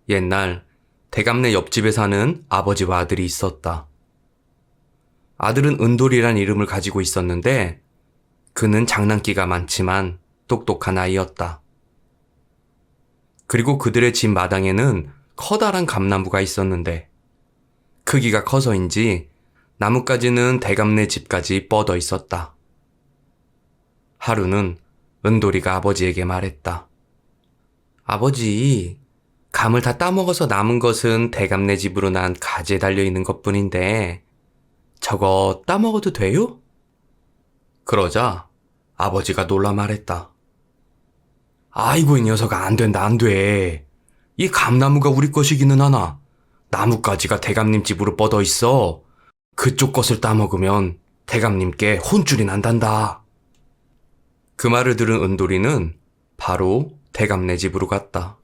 옛날 대감네 옆집에 사는 아버지와 아들이 있었다. 아들은 은돌이란 이름을 가지고 있었는데 그는 장난기가 많지만 똑똑한 아이였다. 그리고 그들의 집 마당에는 커다란 감나무가 있었는데 크기가 커서인지 나뭇가지는 대감네 집까지 뻗어 있었다. 하루는 은돌이가 아버지에게 말했다. 아버지, 감을 다 따먹어서 남은 것은 대감네 집으로 난 가지에 달려있는 것뿐인데 저거 따먹어도 돼요? 그러자 아버지가 놀라 말했다. 아이고 이 녀석아, 안 된다 안 돼. 이 감나무가 우리 것이기는 하나 나뭇가지가 대감님 집으로 뻗어 있어. 그쪽 것을 따먹으면 대감님께 혼쭐이 난단다. 그 말을 들은 은돌이는 바로 대감네 집으로 갔다.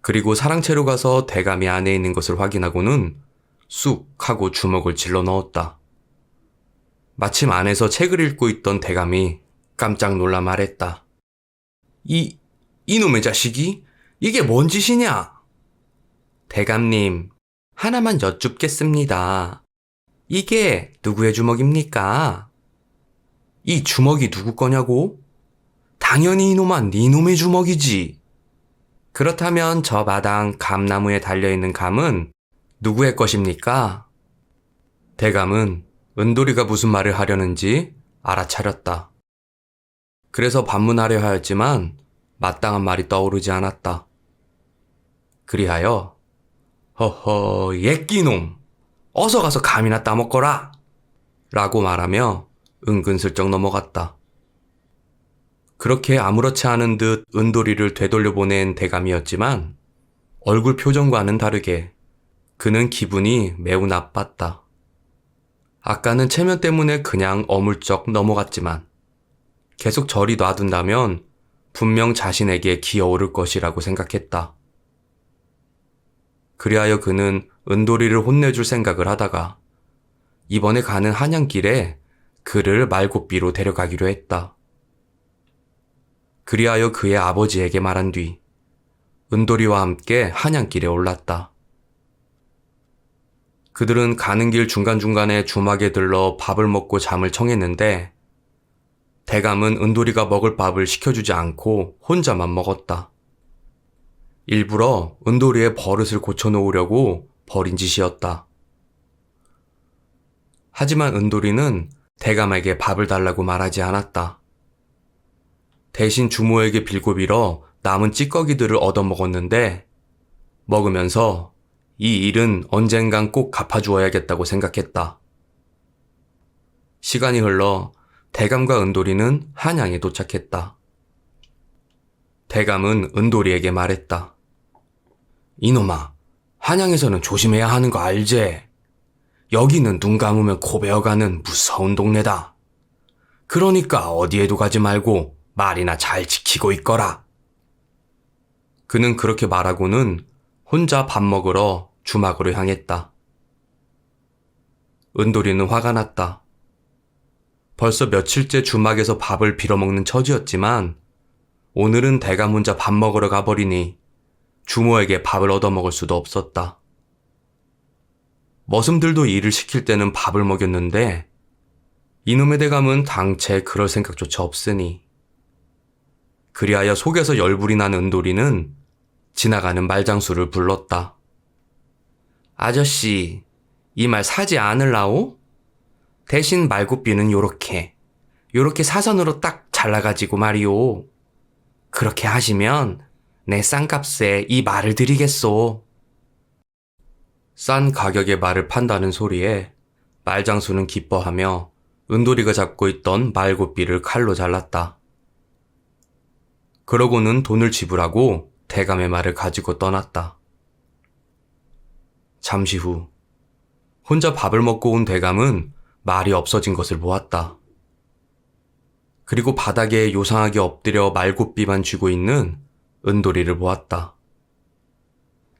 그리고 사랑채로 가서 대감이 안에 있는 것을 확인하고는 쑥 하고 주먹을 질러 넣었다. 마침 안에서 책을 읽고 있던 대감이 깜짝 놀라 말했다. 이놈의 자식이? 이게 뭔 짓이냐? 대감님, 하나만 여쭙겠습니다. 이게 누구의 주먹입니까? 이 주먹이 누구 거냐고? 당연히 이놈아, 니놈의 주먹이지. 그렇다면 저 마당 감나무에 달려있는 감은 누구의 것입니까? 대감은 은돌이가 무슨 말을 하려는지 알아차렸다. 그래서 반문하려 하였지만 마땅한 말이 떠오르지 않았다. 그리하여 허허 예끼놈, 어서 가서 감이나 따먹거라 라고 말하며 은근슬쩍 넘어갔다. 그렇게 아무렇지 않은 듯 은돌이를 되돌려보낸 대감이었지만 얼굴 표정과는 다르게 그는 기분이 매우 나빴다. 아까는 체면 때문에 그냥 어물쩍 넘어갔지만 계속 저리 놔둔다면 분명 자신에게 기어오를 것이라고 생각했다. 그리하여 그는 은돌이를 혼내줄 생각을 하다가 이번에 가는 한양길에 그를 말고삐로 데려가기로 했다. 그리하여 그의 아버지에게 말한 뒤 은돌이와 함께 한양길에 올랐다. 그들은 가는 길 중간중간에 주막에 들러 밥을 먹고 잠을 청했는데 대감은 은돌이가 먹을 밥을 시켜주지 않고 혼자만 먹었다. 일부러 은돌이의 버릇을 고쳐놓으려고 벌인 짓이었다. 하지만 은돌이는 대감에게 밥을 달라고 말하지 않았다. 대신 주모에게 빌고 빌어 남은 찌꺼기들을 얻어먹었는데 먹으면서 이 일은 언젠간 꼭 갚아주어야겠다고 생각했다. 시간이 흘러 대감과 은돌이는 한양에 도착했다. 대감은 은돌이에게 말했다. 이놈아, 한양에서는 조심해야 하는 거 알제? 여기는 눈 감으면 코 베어가는 무서운 동네다. 그러니까 어디에도 가지 말고 말이나 잘 지키고 있거라. 그는 그렇게 말하고는 혼자 밥 먹으러 주막으로 향했다. 은돌이는 화가 났다. 벌써 며칠째 주막에서 밥을 빌어먹는 처지였지만 오늘은 대감 혼자 밥 먹으러 가버리니 주모에게 밥을 얻어먹을 수도 없었다. 머슴들도 일을 시킬 때는 밥을 먹였는데 이놈의 대감은 당최 그럴 생각조차 없으니 그리하여 속에서 열불이 난 은돌이는 지나가는 말장수를 불렀다. 아저씨, 이 말 사지 않을라오? 대신 말굽비는 요렇게 사선으로 딱 잘라가지고 말이오. 그렇게 하시면 내 싼 값에 이 말을 드리겠소. 싼 가격의 말을 판다는 소리에 말장수는 기뻐하며 은돌이가 잡고 있던 말굽비를 칼로 잘랐다. 그러고는 돈을 지불하고 대감의 말을 가지고 떠났다. 잠시 후 혼자 밥을 먹고 온 대감은 말이 없어진 것을 보았다. 그리고 바닥에 요상하게 엎드려 말굽비만 쥐고 있는 은돌이를 보았다.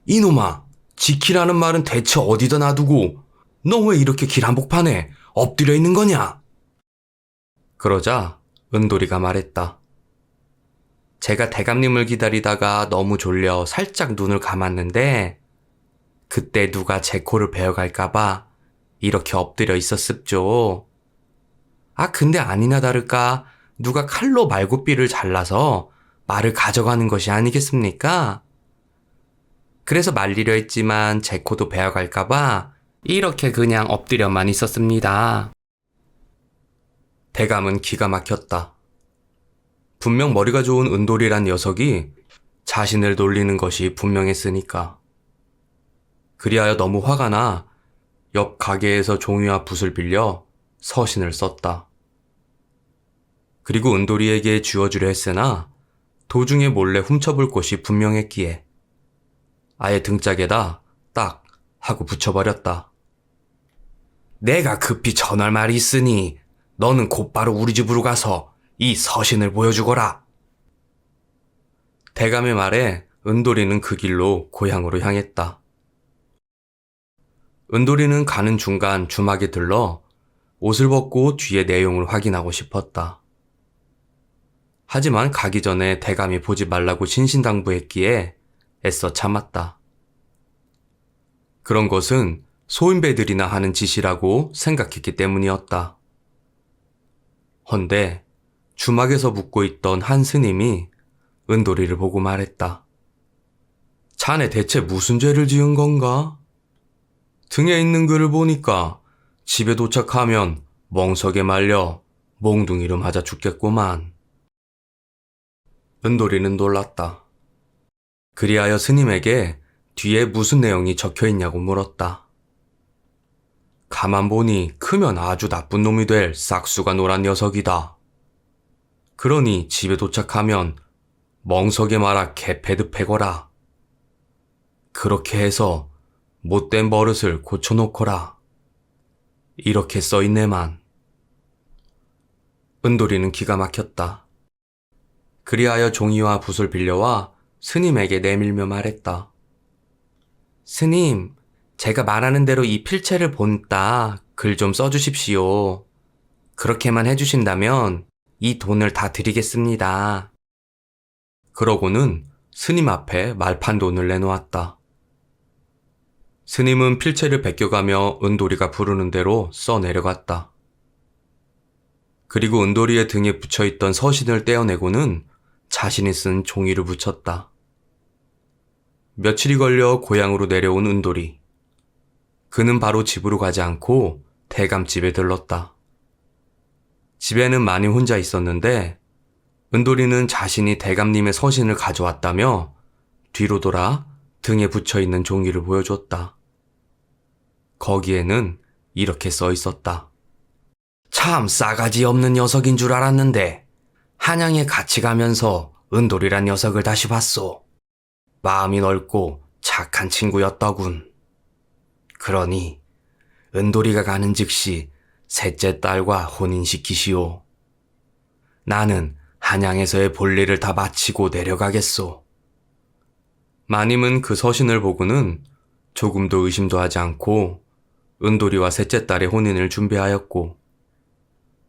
이놈아, 지키라는 말은 대체 어디다 놔두고 너 왜 이렇게 길 한복판에 엎드려 있는 거냐? 그러자 은돌이가 말했다. 제가 대감님을 기다리다가 너무 졸려 살짝 눈을 감았는데 그때 누가 제 코를 베어갈까봐 이렇게 엎드려 있었습죠. 근데 아니나 다를까 누가 칼로 말굽비를 잘라서 말을 가져가는 것이 아니겠습니까? 그래서 말리려 했지만 제 코도 베어갈까봐 이렇게 그냥 엎드려만 있었습니다. 대감은 기가 막혔다. 분명 머리가 좋은 은돌이란 녀석이 자신을 놀리는 것이 분명했으니까. 그리하여 너무 화가 나 옆 가게에서 종이와 붓을 빌려 서신을 썼다. 그리고 은돌이에게 쥐어주려 했으나 도중에 몰래 훔쳐볼 곳이 분명했기에 아예 등짝에다 딱 하고 붙여버렸다. 내가 급히 전할 말이 있으니 너는 곧바로 우리 집으로 가서 이 서신을 보여주거라. 대감의 말에 은돌이는 그 길로 고향으로 향했다. 은돌이는 가는 중간 주막에 들러 옷을 벗고 뒤의 내용을 확인하고 싶었다. 하지만 가기 전에 대감이 보지 말라고 신신당부했기에 애써 참았다. 그런 것은 소인배들이나 하는 짓이라고 생각했기 때문이었다. 헌데 주막에서 묵고 있던 한 스님이 은돌이를 보고 말했다. 자네 대체 무슨 죄를 지은 건가? 등에 있는 글을 보니까 집에 도착하면 멍석에 말려 몽둥이로 맞아 죽겠구만. 은돌이는 놀랐다. 그리하여 스님에게 뒤에 무슨 내용이 적혀 있냐고 물었다. 가만 보니 크면 아주 나쁜 놈이 될 싹수가 노란 녀석이다. 그러니 집에 도착하면 멍석에 말아 개패드 패거라. 그렇게 해서 못된 버릇을 고쳐놓거라. 이렇게 써있네만. 은돌이는 기가 막혔다. 그리하여 종이와 붓을 빌려와 스님에게 내밀며 말했다. 스님, 제가 말하는 대로 이 필체를 본따 글 좀 써주십시오. 그렇게만 해주신다면 이 돈을 다 드리겠습니다. 그러고는 스님 앞에 말판 돈을 내놓았다. 스님은 필체를 베껴가며 은돌이가 부르는 대로 써 내려갔다. 그리고 은돌이의 등에 붙여있던 서신을 떼어내고는 자신이 쓴 종이를 붙였다. 며칠이 걸려 고향으로 내려온 은돌이. 그는 바로 집으로 가지 않고 대감집에 들렀다. 집에는 많이 혼자 있었는데 은돌이는 자신이 대감님의 서신을 가져왔다며 뒤로 돌아 등에 붙여있는 종이를 보여줬다. 거기에는 이렇게 써 있었다. 참 싸가지 없는 녀석인 줄 알았는데 한양에 같이 가면서 은돌이란 녀석을 다시 봤소. 마음이 넓고 착한 친구였더군. 그러니 은돌이가 가는 즉시 셋째 딸과 혼인시키시오. 나는 한양에서의 볼일을 다 마치고 내려가겠소. 마님은 그 서신을 보고는 조금도 의심도 하지 않고 은돌이와 셋째 딸의 혼인을 준비하였고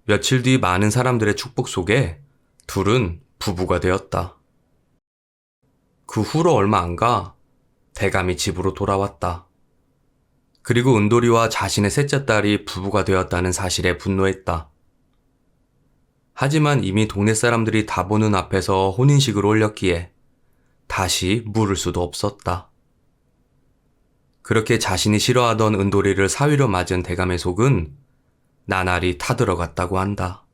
며칠 뒤 많은 사람들의 축복 속에 둘은 부부가 되었다. 그 후로 얼마 안 가 대감이 집으로 돌아왔다. 그리고 은돌이와 자신의 셋째 딸이 부부가 되었다는 사실에 분노했다. 하지만 이미 동네 사람들이 다 보는 앞에서 혼인식을 올렸기에 다시 물을 수도 없었다. 그렇게 자신이 싫어하던 은돌이를 사위로 맞은 대감의 속은 나날이 타들어갔다고 한다.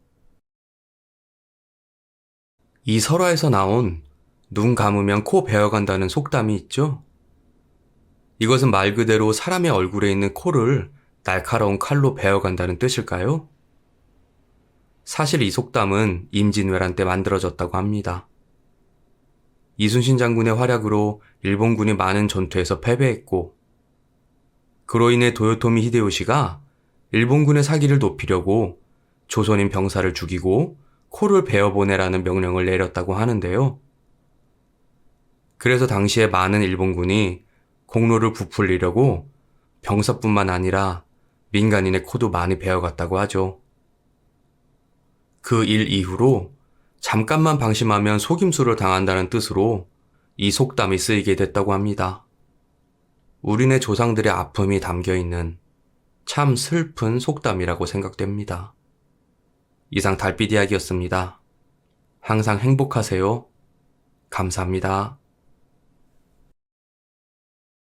이 설화에서 나온 눈 감으면 코 베어간다는 속담이 있죠? 이것은 말 그대로 사람의 얼굴에 있는 코를 날카로운 칼로 베어간다는 뜻일까요? 사실 이 속담은 임진왜란 때 만들어졌다고 합니다. 이순신 장군의 활약으로 일본군이 많은 전투에서 패배했고 그로 인해 도요토미 히데요시가 일본군의 사기를 높이려고 조선인 병사를 죽이고 코를 베어보내라는 명령을 내렸다고 하는데요. 그래서 당시에 많은 일본군이 공로를 부풀리려고 병사뿐만 아니라 민간인의 코도 많이 베어갔다고 하죠. 그 일 이후로 잠깐만 방심하면 속임수를 당한다는 뜻으로 이 속담이 쓰이게 됐다고 합니다. 우리네 조상들의 아픔이 담겨 있는 참 슬픈 속담이라고 생각됩니다. 이상 달빛 이야기였습니다. 항상 행복하세요. 감사합니다.